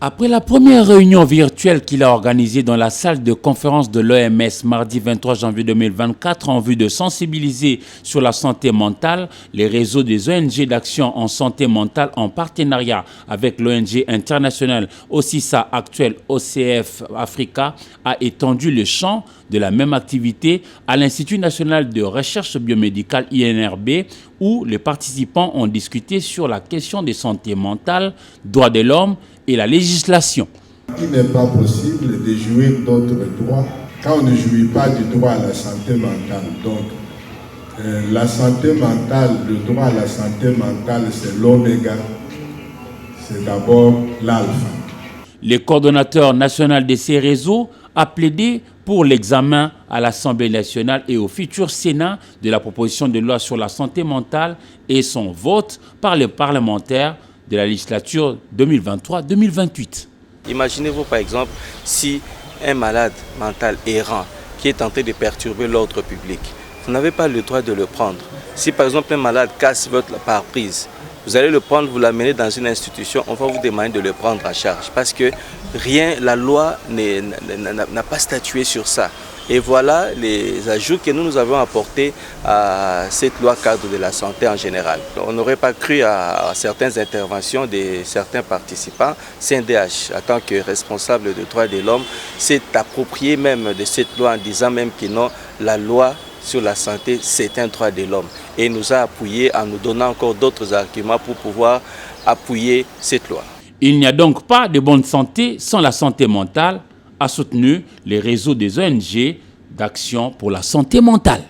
Après la première réunion virtuelle qu'il a organisée dans la salle de conférence de l'OMS mardi 23 janvier 2024 en vue de sensibiliser sur la santé mentale, les réseaux des ONG d'action en santé mentale en partenariat avec l'ONG internationale OCISA actuelle OCF Africa a étendu le champ de la même activité à l'Institut national de recherche biomédicale INRB où les participants ont discuté sur la question de santé mentale, droits de l'homme et la législation. Il n'est pas possible de jouir d'autres droits quand on ne jouit pas du droit à la santé mentale. Donc, la santé mentale, le droit à la santé mentale, c'est l'oméga. C'est d'abord l'alpha. Le coordonnateur national de ces réseaux a plaidé pour l'examen à l'Assemblée nationale et au futur Sénat de la proposition de loi sur la santé mentale et son vote par les parlementaires de la législature 2023-2028. Imaginez-vous par exemple si un malade mental errant qui est tenté de perturber l'ordre public, vous n'avez pas le droit de le prendre. Si par exemple un malade casse votre pare-brise, vous allez le prendre, vous l'amener dans une institution, on va vous demander de le prendre en charge parce que la loi n'a pas statué sur ça. Et voilà les ajouts que nous avons apportés à cette loi cadre de la santé en général. On n'aurait pas cru à certaines interventions de certains participants. CNDH, en tant que responsable des droits de l'homme, s'est approprié même de cette loi en disant même que non, la loi sur la santé, c'est un droit de l'homme. Et il nous a appuyé en nous donnant encore d'autres arguments pour pouvoir appuyer cette loi. Il n'y a donc pas de bonne santé sans la santé mentale, a soutenu les réseaux des ONG d'action pour la santé mentale.